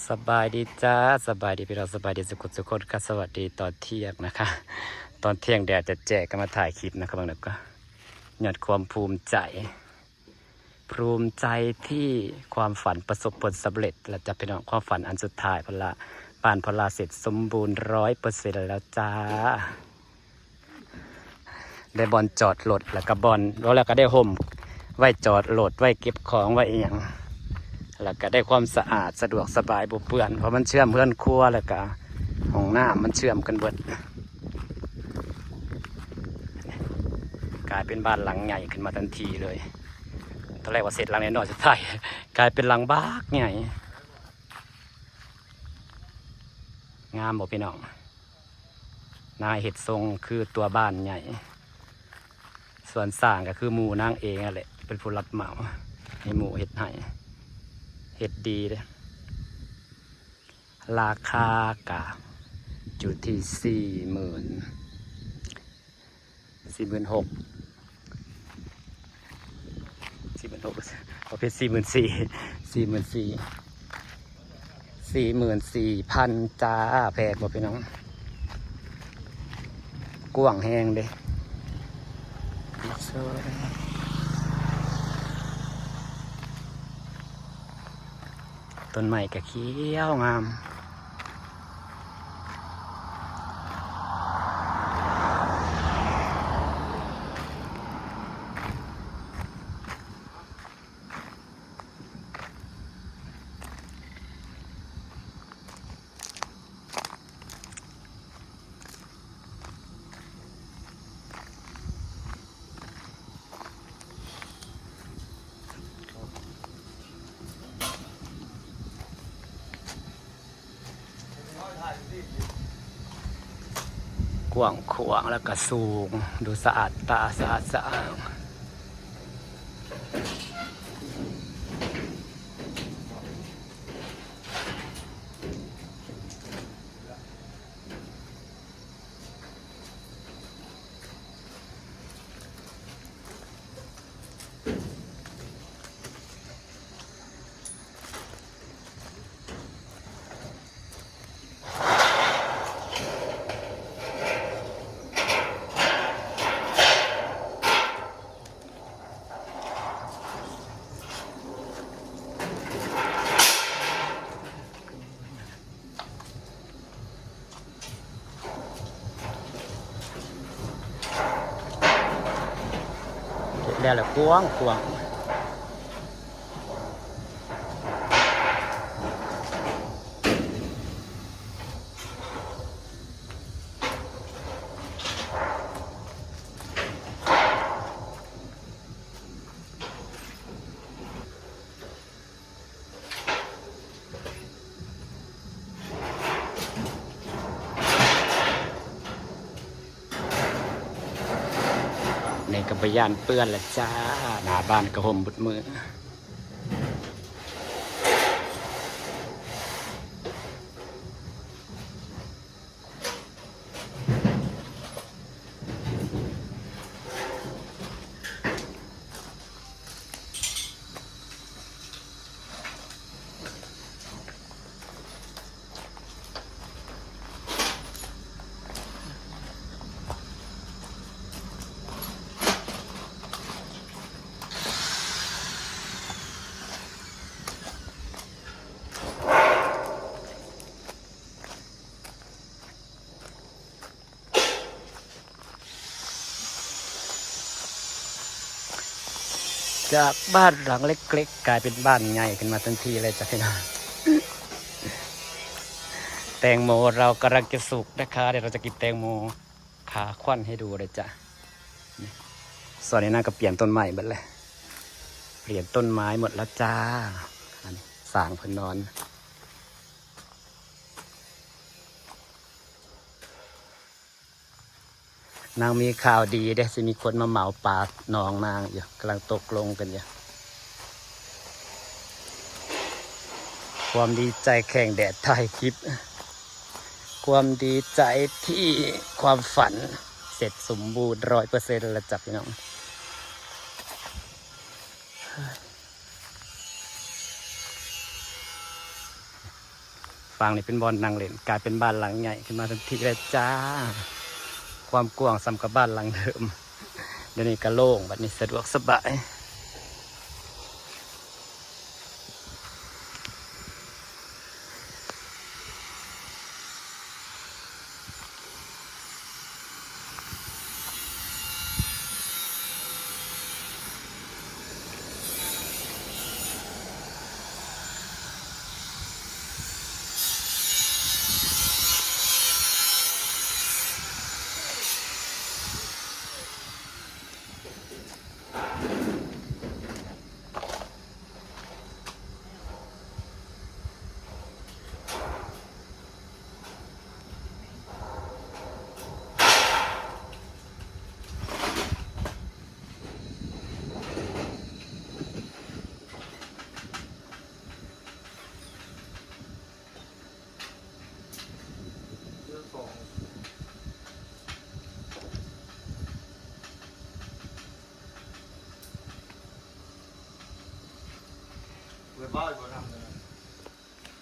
สบายดีจ้าสบายดีพี่เราสบายดีสุขคนค่ะสวัสดีตอนเที่ยงนะคะตอนเที่ยงแดดจะแจกกันมาถ่ายคลิปนะครับบางทีก็หยดความภูมิใจที่ความฝันประสบผลสำเร็จและจะเป็นความฝันอันสุดท้ายพละบ้านพละเสร็จสมบูรณ์100%แล้วจ้าได้บอลจอดรถแล้วก็บอลแล้วก็ได้ห่มไว้จอดรถไว้เก็บของไว้อย่างแล้วก็ได้ความสะอาดสะดวกสบายบุเปื่อนเพราะมันเชื่อมเพื่อนครัวแล้วก็ห้องน้ำมันเชื่อมกันเบิดกลายเป็นบ้านหลังใหญ่ขึ้นมาทันทีเลยตอนแรกว่าเสร็จหลังน้อยสุดท้ายกลายเป็นหลังบ้านใหญ่งามบอกพี่น้องนายเห็ดทรงคือตัวบ้านใหญ่ส่วนสร้างก็คือหมู่นางเองแหละเป็นผู้รับเหมาให้หมู่เห็ดให้เห็ดดีเลยราคากะอยู่ที่46,000ประเภท44,000จ้าแพงบ่พี่น้องกว้างแห้งเลยต้นไม้กะเขียวงามกว้างขวางแล้วก็สูงดูสะอาดตาสะอาดสะอ้างแล้วแหละกว้างขวางในกระบะยานเปื้อนละจ้าหน้าบ้านกระหมบุดมือจากบ้านหลังเล็กๆกลายเป็นบ้านใหญ่ขึ้นมาทันทีเลยจ้ะพี่น้องแตงโมเรากำลังจะสุกนะคะเดี๋ยวเราจะกินแตงโมขาควันให้ดูเลยจ้ะส่วนนี้น่าก็เปลี่ยนต้นไม้หมดเลยเปลี่ยนต้นไม้หมดแล้วจ้าสร้างเพิ่นนอนนางมีข่าวดีเด้สิมีคนมาเหมาปากน้องนางอยู่กำลังตกลงกันอยู่ความดีใจแข่งแดดถ่ายคลิปความดีใจที่ความฝันเสร็จสมบูรณ์100%แล้วจ้ะพี่น้อง ค ฝั่งนี้เป็นบอลนางเล่นกลายเป็นบ้านหลังใหญ่ขึ้นมาทันทีเลยจ้าความกว้างสำกับบ้านหลังเดิมเดี๋ยวนี้ก็โล่งบัดนี้สะดวกสบาย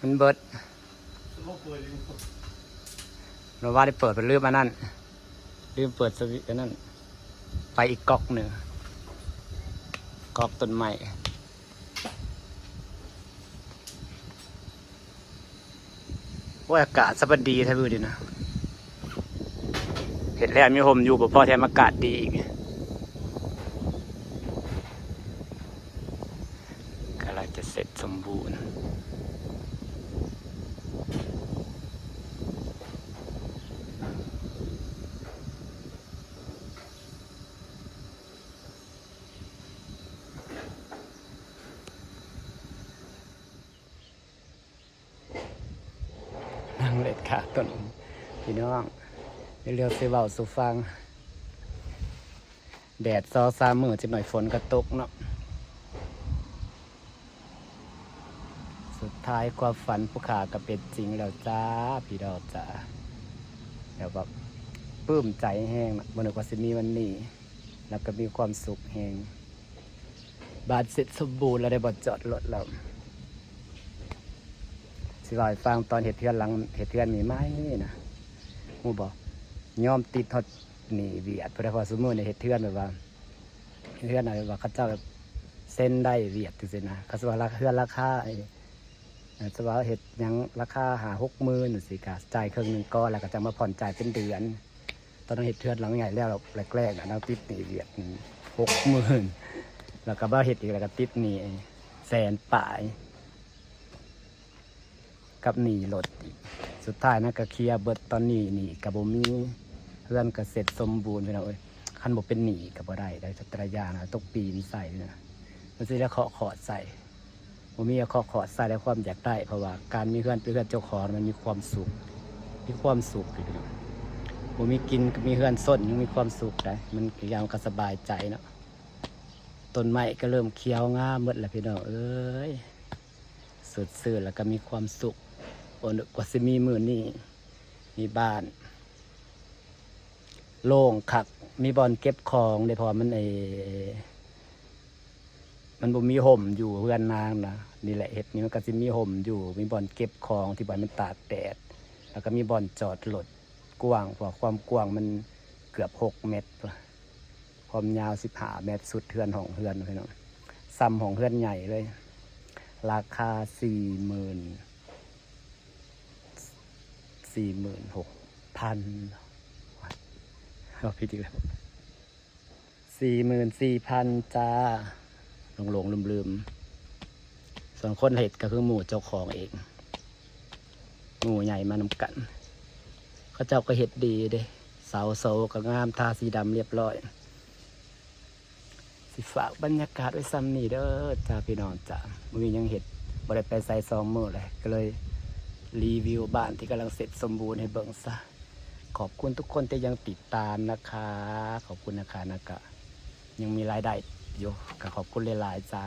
มันเบิดเราว่าได้เปิดเป็นลืมอันนั้นลืมเปิดสวิตช์อันนั้นไปอีกก๊อกหนึ่งก๊อกต้นไม้ว่าอากาศสบดีแท้บื้อดีนะเห็นแล้วมีลมอยู่บ่พอแถมอากาศดีอีกกำลังจะเสร็จสมบูรณ์นั่งเล็ดขาต้นพี่น้องเรียวๆสิเว้าสู่ฟังแดดซอซามือจะหน่อยฝนก็ตกเนาะสุดท้ายความฝันผู้ขาก็เป็นจริงแล้วจ้าพี่ดอกจ้าแล้วแบบปลื้มใจแห้งนะบนกว่าสิมีวันนี้แล้วก็มีความสุขแห้งบาดเสร็จสมบูรณ์แล้วได้บดจอดรถแล้วสิลอยฟังตอนเห็ดเทือนหลังเห็ดเทือนมีไหมนะมูบอกยอมติดทอดหนีเวียดเพราะว่าสมมติในเห็ดเทือนแบบว่าเทือนอะไรว่าเขาเจ้าแบบเส้นได้เวียดจริงๆนะเขาสว่าราคาเทือนราคาสว่าเห็ดยังราคา50,000สิกาจ่ายครึ่งหนึ่งก้อนแล้วก็จะมาผ่อนจ่ายเป็นเดือนตอนนั้นเห็ดเทือนหลังใหญ่แล้วแรกๆนะเราติดหนีเวียด60,000แล้วก็บ้าเห็ดอีกแล้วก็ติดหนี100,000ป่ายกับหนีรถสุดท้ายนะก็เคลียร์เบิดตอนนี้หนีกับบ่มีเพื่อนก็เสร็จสมบูรณ์ไปแล้วคันบ่เป็นหนีกับบ่ได้แต่ละอย่างนะต้องปีนใส่นะมันสิได้ขอใส่บ่มีขอใส่แล้วความอยากได้เพราะว่าการมีเพื่อนเป็นเพื่อนเจ้าของมันมีความสุขอยู่ด้วยบ่มีกินมีเพื่อนส้นยังมีความสุขได้มันอย่างก็สบายใจเนาะต้นไม้ก็เริ่มเขียวงามหมดแล้วพี่น้องเอ้ยสดชื่นแล้วก็มีความสุขกว่าสิมีมื้อนี้มีบ้านโล่งคักมีบอนเก็บของเลยเพราะมันมันบ่มีห่มอยู่เพื่อนนางนะนี่แหละเห็ดนี้มันก็สิมีห่มอยู่มีบอนเก็บของที่บ่อนมันตากแดดแล้วก็มีบอนจอดรถกว้างเพราะความกว้างมันเกือบ6 เมตรความยาว15 เมตรสุดเฮือนของเฮือนพี่น้องซ้ำของเฮือนใหญ่เลยราคา46,000เราพิดอีกแล้ว44,000จ้าหลงลืมส่วนคนเห็ดก็คือหมู่เจ้าของเองหมู่ใหญ่มานำกันเขาเจ้าก็เห็ดดีเด้เสาโซก็งามทาสีดำเรียบร้อยสิฝากบรรยากาศไว้ซ้ำนี่เด้อจ้าพี่น้องจ้ามื้อนี้ยังเห็ดบ่ได้ไปใส่2 มื้อเลยก็เลยรีวิวบ้านที่กำลังเสร็จสมบูรณ์ให้เบิ่งซะขอบคุณทุกคนที่ยังติดตามนะคะขอบคุณนะคะยังมีรายได้อยู่ก็ขอบคุณหลายๆจ้า